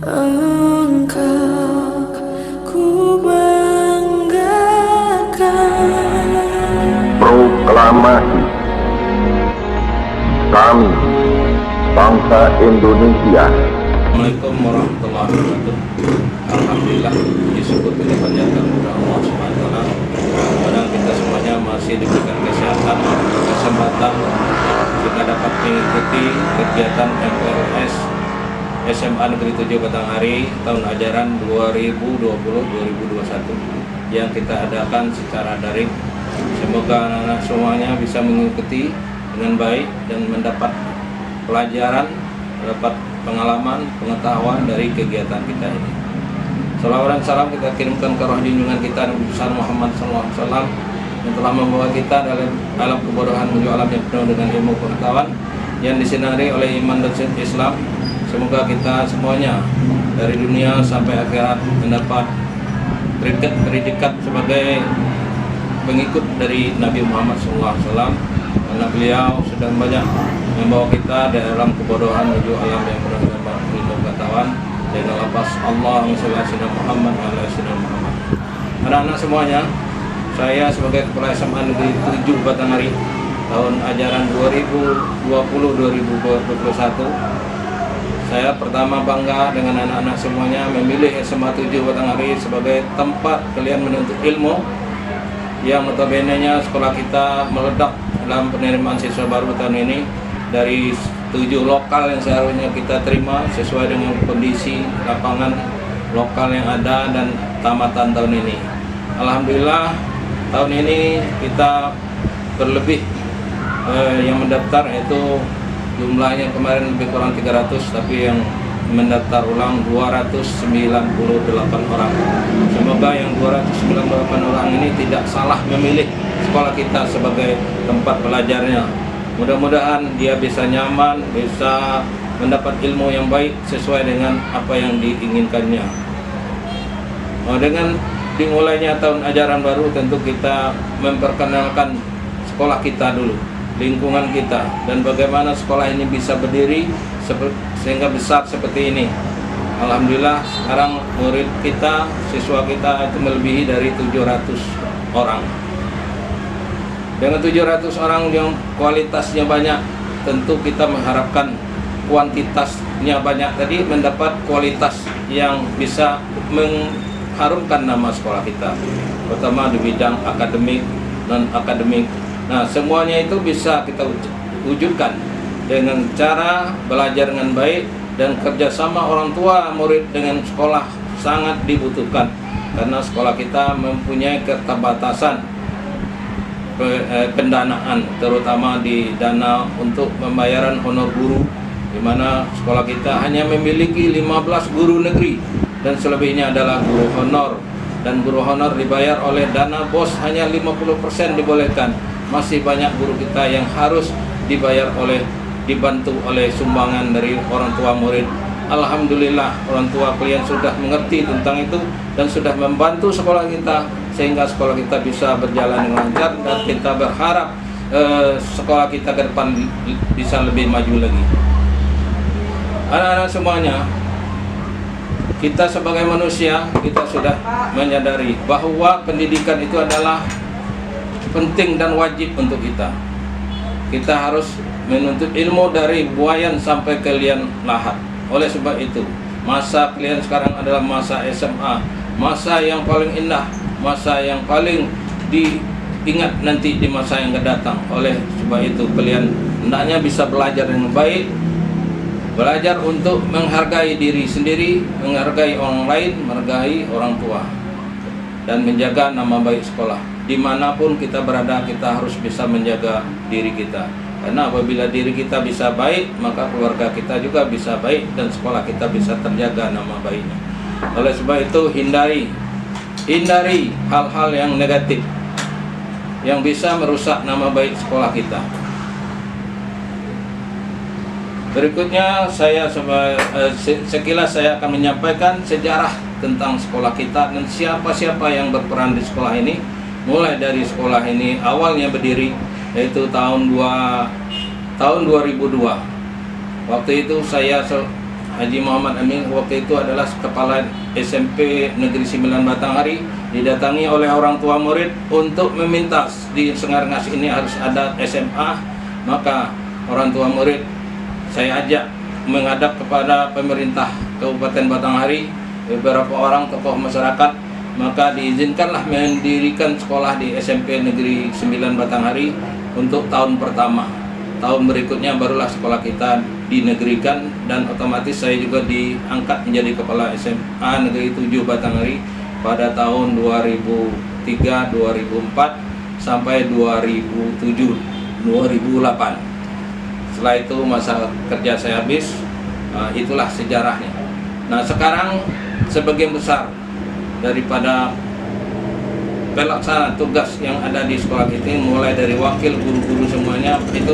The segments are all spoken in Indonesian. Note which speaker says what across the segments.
Speaker 1: Engkau ku banggakan.
Speaker 2: Proklamasi kami, bangsa Indonesia.
Speaker 3: Assalamualaikum warahmatullahi wabarakatuh. Alhamdulillah, disyukur kita panjatkan kepada Allah Subhanahu wa taala. Kadang kita semuanya masih diberikan kesehatan, kesempatan kita dapat mengikuti kegiatan MPLS SMA Negeri 7 Batanghari tahun ajaran 2020-2021 yang kita adakan secara daring. Semoga anak-anak semuanya bisa mengikuti dengan baik dan mendapat pelajaran, mendapat pengalaman, pengetahuan dari kegiatan kita ini. Salawat dan salam kita kirimkan ke roh junjungan kita Nabi besar Muhammad SAW yang telah membawa kita dalam alam kebodohan menuju alam yang penuh dengan ilmu pengetahuan yang disinari oleh iman dan Islam. Semoga kita semuanya dari dunia sampai akhirat mendapat predikat sebagai pengikut dari Nabi Muhammad SAW, karena beliau sudah banyak membawa kita dalam kebodohan menuju alam yang penuh dengan ilmu pengetahuan. Dan lepas Allah Muhammad Muhammad. Anak-anak semuanya, saya sebagai Kepala SMA Negeri 7 Batanghari tahun ajaran 2020-2021, saya pertama bangga dengan anak-anak semuanya memilih SMA 7 Batanghari sebagai tempat kalian menuntut ilmu, yang notabene-nya sekolah kita meledak dalam penerimaan siswa baru tahun ini dari 7 lokal yang seharusnya kita terima sesuai dengan kondisi lapangan lokal yang ada dan tamatan tahun ini. Alhamdulillah tahun ini kita berlebih yang mendaftar, yaitu jumlahnya kemarin lebih kurang 300, tapi yang mendaftar ulang 298 orang. Semoga yang 298 orang ini tidak salah memilih sekolah kita sebagai tempat belajarnya. Mudah-mudahan dia bisa nyaman, bisa mendapat ilmu yang baik sesuai dengan apa yang diinginkannya. Dengan dimulainya tahun ajaran baru, tentu kita memperkenalkan sekolah kita dulu, lingkungan kita, dan bagaimana sekolah ini bisa berdiri sehingga besar seperti ini. Alhamdulillah sekarang murid kita, siswa kita itu melebihi dari 700 orang. Dengan 700 orang yang kualitasnya banyak, tentu kita mengharapkan kuantitasnya banyak tadi mendapat kualitas yang bisa mengharumkan nama sekolah kita, terutama di bidang akademik, non-akademik. Nah, semuanya itu bisa kita wujudkan dengan cara belajar dengan baik, dan kerjasama orang tua murid dengan sekolah sangat dibutuhkan, karena sekolah kita mempunyai keterbatasan pendanaan, terutama di dana untuk pembayaran honor guru, di mana sekolah kita hanya memiliki 15 guru negeri dan selebihnya adalah guru honor, dan guru honor dibayar oleh dana BOS hanya 50% dibolehkan. Masih banyak guru kita yang harus dibantu oleh sumbangan dari orang tua murid. Alhamdulillah orang tua kalian sudah mengerti tentang itu dan sudah membantu sekolah kita sehingga sekolah kita bisa berjalan dengan lancar, dan kita berharap sekolah kita ke depan bisa lebih maju lagi. Anak-anak semuanya, kita sebagai manusia, kita sudah menyadari bahwa pendidikan itu adalah penting dan wajib untuk kita. Kita harus menuntut ilmu dari buayan sampai ke lian lahat. Oleh sebab itu, masa kalian sekarang adalah masa SMA, masa yang paling indah, masa yang paling diingat nanti di masa yang akan datang. Oleh sebab itu, kalian hendaknya bisa belajar dengan baik, belajar untuk menghargai diri sendiri, menghargai orang lain, menghargai orang tua, dan menjaga nama baik sekolah. Dimanapun kita berada, kita harus bisa menjaga diri kita. Karena apabila diri kita bisa baik, maka keluarga kita juga bisa baik, dan sekolah kita bisa terjaga nama baiknya. Oleh sebab itu, hindari hal-hal yang negatif yang bisa merusak nama baik sekolah kita. Berikutnya sekilas saya akan menyampaikan sejarah tentang sekolah kita dan siapa-siapa yang berperan di sekolah ini. Mulai dari sekolah ini awalnya berdiri, yaitu tahun 2002. Waktu itu saya Haji Muhammad Amin waktu itu adalah kepala SMP Negeri 9 Batanghari, didatangi oleh orang tua murid untuk meminta di Senggarngas ini harus ada SMA. Maka orang tua murid saya ajak menghadap kepada pemerintah Kabupaten Batanghari, beberapa orang tokoh masyarakat, maka diizinkanlah mendirikan sekolah di SMP Negeri 9 Batanghari untuk tahun pertama. Tahun berikutnya barulah sekolah kita dinegerikan, dan otomatis saya juga diangkat menjadi kepala SMA Negeri 7 Batanghari pada tahun 2003, 2004 sampai 2007, 2008. Setelah itu masa kerja saya habis, itulah sejarahnya. Nah, sekarang sebagian besar daripada pelaksana tugas yang ada di sekolah kita, mulai dari wakil guru-guru semuanya itu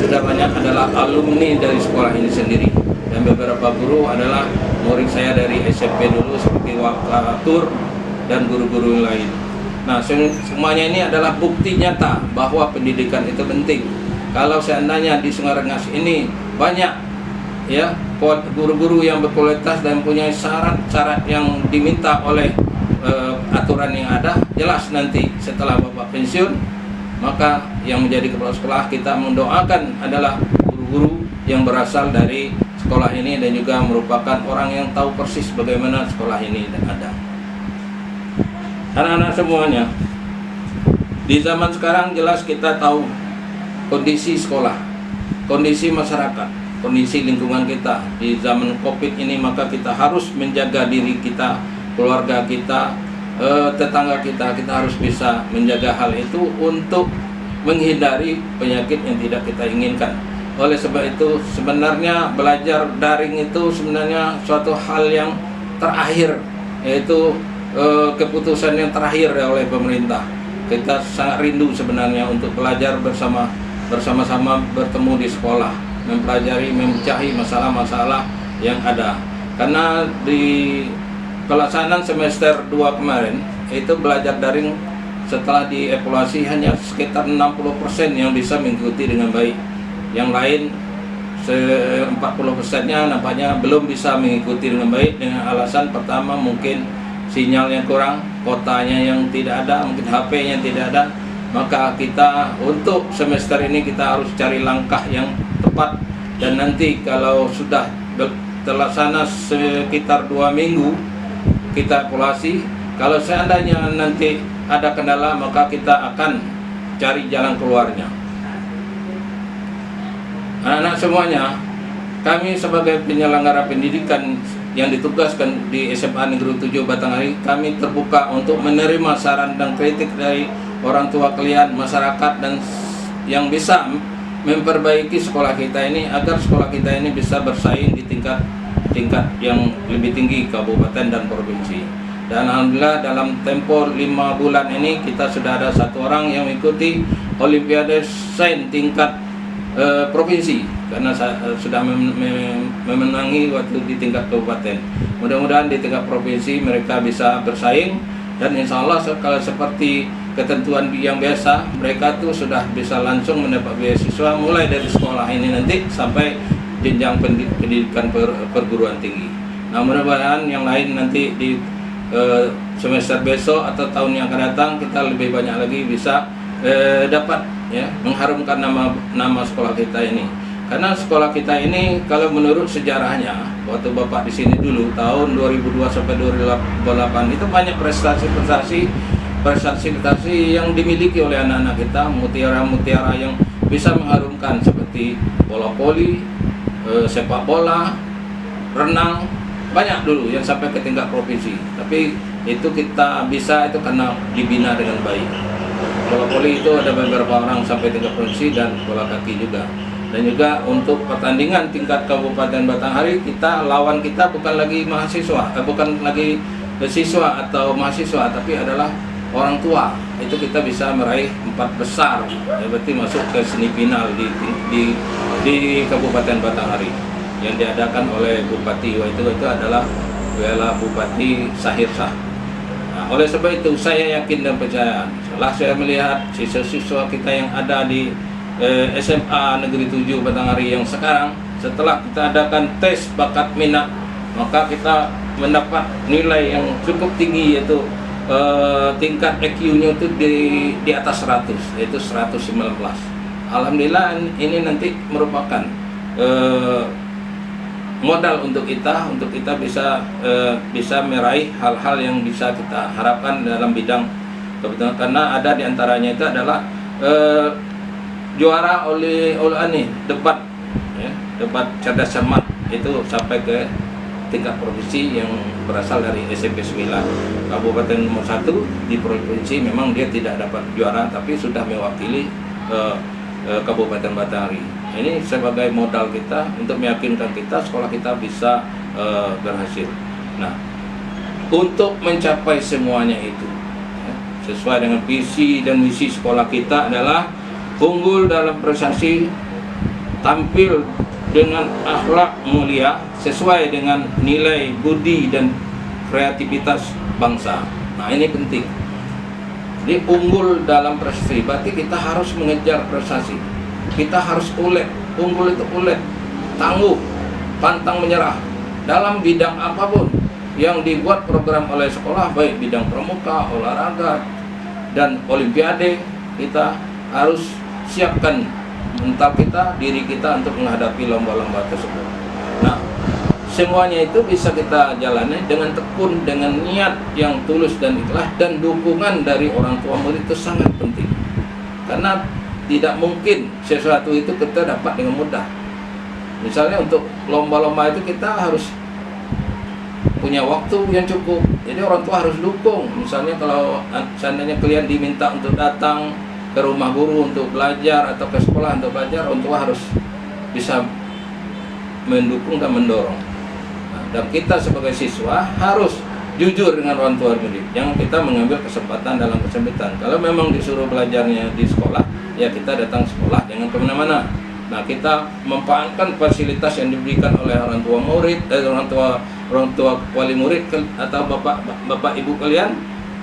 Speaker 3: sudah banyak adalah alumni dari sekolah ini sendiri, dan beberapa guru adalah murid saya dari SMP dulu seperti Wakatur dan guru-guru lain. Nah, semuanya ini adalah bukti nyata bahwa pendidikan itu penting. Kalau seandainya di Senggarngas ini banyak ya guru-guru yang berkualitas dan punya syarat-syarat yang diminta oleh aturan yang ada, jelas nanti setelah Bapak pensiun, maka yang menjadi kepala sekolah kita mendoakan adalah guru-guru yang berasal dari sekolah ini dan juga merupakan orang yang tahu persis bagaimana sekolah ini ada. Anak-anak semuanya, di zaman sekarang jelas kita tahu kondisi sekolah, kondisi masyarakat, kondisi lingkungan kita di zaman Covid ini, maka kita harus menjaga diri kita, keluarga kita, tetangga kita harus bisa menjaga hal itu untuk menghindari penyakit yang tidak kita inginkan. Oleh sebab itu sebenarnya belajar daring itu sebenarnya suatu hal yang terakhir, yaitu keputusan yang terakhir oleh pemerintah. Kita sangat rindu sebenarnya untuk belajar bersama-sama bertemu di sekolah, mempelajari, memecahi masalah-masalah yang ada. Karena di pelaksanaan semester 2 kemarin itu belajar daring, setelah dievaluasi hanya sekitar 60% yang bisa mengikuti dengan baik. Yang lain 40%-nya nampaknya belum bisa mengikuti dengan baik, dengan alasan pertama mungkin sinyalnya kurang, kotanya yang tidak ada, mungkin HP-nya tidak ada. Maka kita untuk semester ini kita harus cari langkah yang tepat, dan nanti kalau sudah terlaksana sekitar 2 minggu kita evaluasi. Kalau seandainya nanti ada kendala, maka kita akan cari jalan keluarnya. Anak-anak semuanya, kami sebagai penyelenggara pendidikan yang ditugaskan di SMA Negeri 7 Batanghari, kami terbuka untuk menerima saran dan kritik dari orang tua kalian, masyarakat, dan yang bisa memperbaiki sekolah kita ini agar sekolah kita ini bisa bersaing di tingkat yang lebih tinggi kabupaten dan provinsi. Dan alhamdulillah dalam tempo 5 bulan ini kita sudah ada 1 orang yang mengikuti Olimpiade Sains tingkat provinsi, karena sudah memenangi waktu di tingkat kabupaten. Mudah-mudahan di tingkat provinsi mereka bisa bersaing, dan insya Allah kalau seperti ketentuan yang biasa, mereka tuh sudah bisa langsung mendapat beasiswa mulai dari sekolah ini nanti sampai jenjang pendidikan perguruan tinggi. Nah, mudah-mudahan yang lain nanti di semester besok atau tahun yang akan datang kita lebih banyak lagi bisa dapat ya mengharumkan nama sekolah kita ini. Karena sekolah kita ini kalau menurut sejarahnya, waktu Bapak di sini dulu tahun 2002 sampai 2008 itu banyak prestasi yang dimiliki oleh anak-anak kita, mutiara-mutiara yang bisa mengharumkan seperti bola voli, sepak bola, renang, banyak dulu yang sampai ke tingkat provinsi. Tapi itu kita bisa itu karena dibina dengan baik. Bola voli itu ada beberapa orang sampai tingkat provinsi, dan bola kaki juga. Dan juga untuk pertandingan tingkat Kabupaten Batanghari, lawan kita bukan lagi mahasiswa, bukan lagi siswa atau mahasiswa, tapi adalah orang tua. Itu kita bisa meraih 4 besar, ya, berarti masuk ke semifinal di Kabupaten Batanghari yang diadakan oleh Bupati. Itu adalah Bupati Sahir Shah. Nah, oleh sebab itu saya yakin dan percaya, setelah saya melihat siswa-siswa kita yang ada di SMA Negeri 7 Batanghari yang sekarang, setelah kita adakan tes bakat minat, maka kita mendapat nilai yang cukup tinggi, yaitu tingkat EQ-nya itu di atas 100, yaitu 119. Alhamdulillah ini nanti merupakan modal untuk kita bisa meraih hal-hal yang bisa kita harapkan dalam bidang kebetulan, karena ada diantaranya itu adalah juara oleh debat, ya, debat cerdas cermat itu sampai ke tingkat provinsi yang berasal dari SMP 9 Kabupaten nomor 1 di provinsi. Memang dia tidak dapat juara tapi sudah mewakili Kabupaten Batanghari. Ini sebagai modal kita untuk meyakinkan kita sekolah kita bisa berhasil. Nah, untuk mencapai semuanya itu, ya, sesuai dengan visi dan misi sekolah kita adalah unggul dalam prestasi, tampil dengan akhlak mulia sesuai dengan nilai budi dan kreativitas bangsa. Nah, ini penting. Jadi unggul dalam prestasi berarti kita harus mengejar prestasi. Kita harus ulet. Unggul itu ulet, tangguh, pantang menyerah dalam bidang apapun yang dibuat program oleh sekolah, baik bidang pramuka, olahraga, dan olimpiade. Kita harus siapkan mental kita, diri kita untuk menghadapi lomba-lomba tersebut. Nah, semuanya itu bisa kita jalani dengan tekun, dengan niat yang tulus dan ikhlas, dan dukungan dari orang tua murid itu sangat penting. Karena tidak mungkin sesuatu itu kita dapat dengan mudah. Misalnya untuk lomba-lomba itu kita harus punya waktu yang cukup. Jadi orang tua harus dukung. Misalnya kalau seandainya kalian diminta untuk datang ke rumah guru untuk belajar atau ke sekolah untuk belajar, orang tua harus bisa mendukung dan mendorong. Nah, dan kita sebagai siswa harus jujur dengan orang tua murid. Jangan kita mengambil kesempatan dalam kesempitan. Kalau memang disuruh belajarnya di sekolah, ya kita datang sekolah, jangan kemana-mana. Nah, kita memanfaatkan fasilitas yang diberikan oleh orang tua murid, orang tua wali murid atau bapak ibu kalian,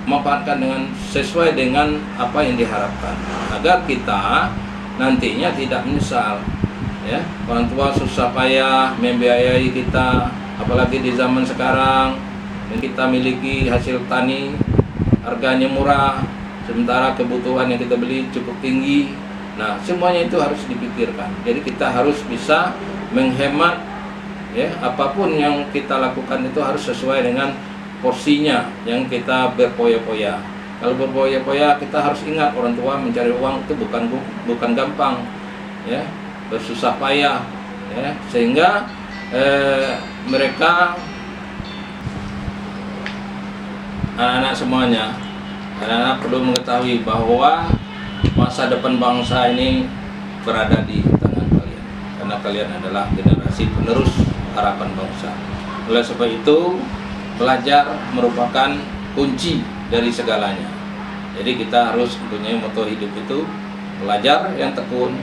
Speaker 3: memanfaatkan dengan sesuai dengan apa yang diharapkan, agar kita nantinya tidak menyesal. Ya, orang tua susah payah membiayai kita, apalagi di zaman sekarang yang kita miliki hasil tani harganya murah, sementara kebutuhan yang kita beli cukup tinggi. Nah, semuanya itu harus dipikirkan. Jadi kita harus bisa menghemat, ya, apapun yang kita lakukan itu harus sesuai dengan porsinya, yang kita berpoya-poya. Kalau berpoya-poya, kita harus ingat orang tua mencari uang itu bukan gampang, ya, bersusah payah, ya, sehingga mereka anak-anak semuanya, anak-anak perlu mengetahui bahwa masa depan bangsa ini berada di tangan kalian, karena kalian adalah generasi penerus harapan bangsa. Oleh sebab itu, belajar merupakan kunci dari segalanya. Jadi kita harus mempunyai moto hidup itu belajar yang tekun,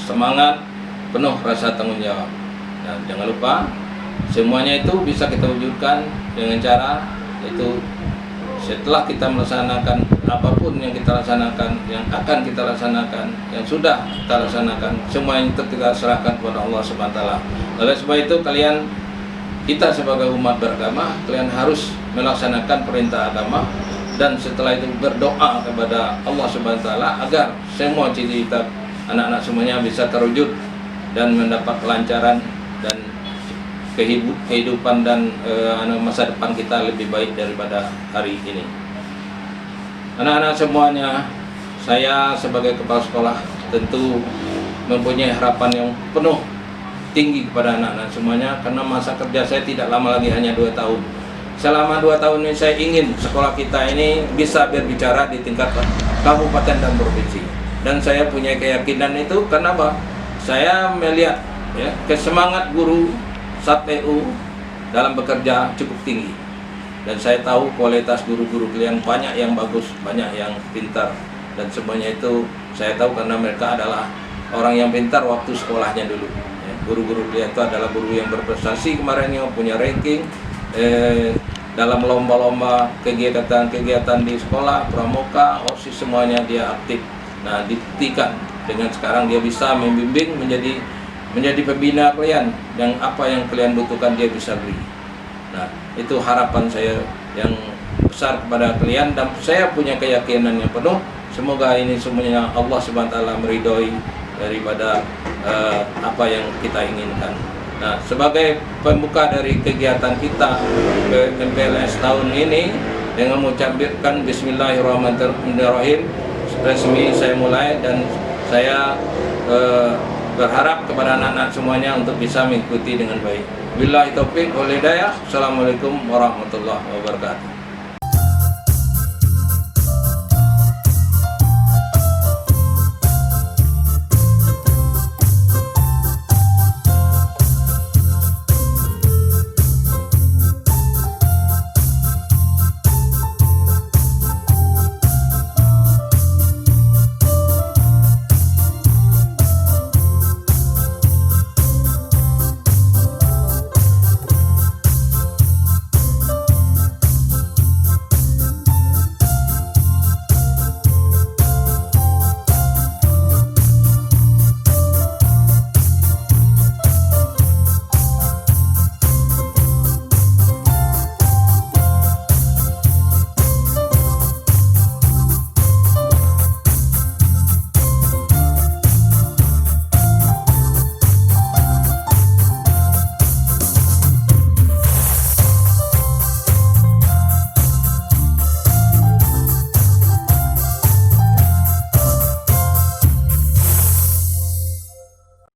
Speaker 3: semangat, penuh rasa tanggung jawab. Dan jangan lupa, semuanya itu bisa kita wujudkan dengan cara itu setelah kita melaksanakan apapun yang kita laksanakan, yang akan kita laksanakan, yang sudah kita laksanakan, semuanya itu kita serahkan kepada Allah Subhanahu wa taala. Oleh sebab itu kita sebagai umat beragama, kalian harus melaksanakan perintah agama, dan setelah itu berdoa kepada Allah Subhanahu wa taala agar semua cita-cita anak-anak semuanya bisa terwujud dan mendapat kelancaran dan kehidupan dan masa depan kita lebih baik daripada hari ini. Anak-anak semuanya, saya sebagai kepala sekolah tentu mempunyai harapan yang penuh tinggi kepada anak-anak semuanya, karena masa kerja saya tidak lama lagi, hanya 2 tahun. Selama 2 tahun ini saya ingin sekolah kita ini bisa berbicara di tingkat kabupaten dan provinsi. Dan saya punya keyakinan itu karena apa? Saya melihat, ya, kesemangat guru SATEU dalam bekerja cukup tinggi, dan saya tahu kualitas guru-guru kalian banyak yang bagus, banyak yang pintar, dan semuanya itu saya tahu karena mereka adalah orang yang pintar waktu sekolahnya dulu. Ya, guru-guru kalian itu adalah guru yang berprestasi kemarin, yang punya ranking dalam lomba-lomba, kegiatan-kegiatan di sekolah, pramuka, OSIS, semuanya dia aktif. Nah, dibuktikan dengan sekarang dia bisa membimbing menjadi menjadi pembina kalian, yang apa yang kalian butuhkan dia bisa beri. Nah, itu harapan saya yang besar kepada kalian, dan saya punya keyakinan yang penuh semoga ini semuanya Allah Subhanahu wa taala meridhoi daripada apa yang kita inginkan. Nah, sebagai pembuka dari kegiatan kita MPLS tahun ini dengan mengucapkan Bismillahirrahmanirrahim, resmi saya mulai, dan saya berharap kepada anak-anak semuanya untuk bisa mengikuti dengan baik. Billahi taufiq wal hidayah. Assalamualaikum warahmatullahi wabarakatuh.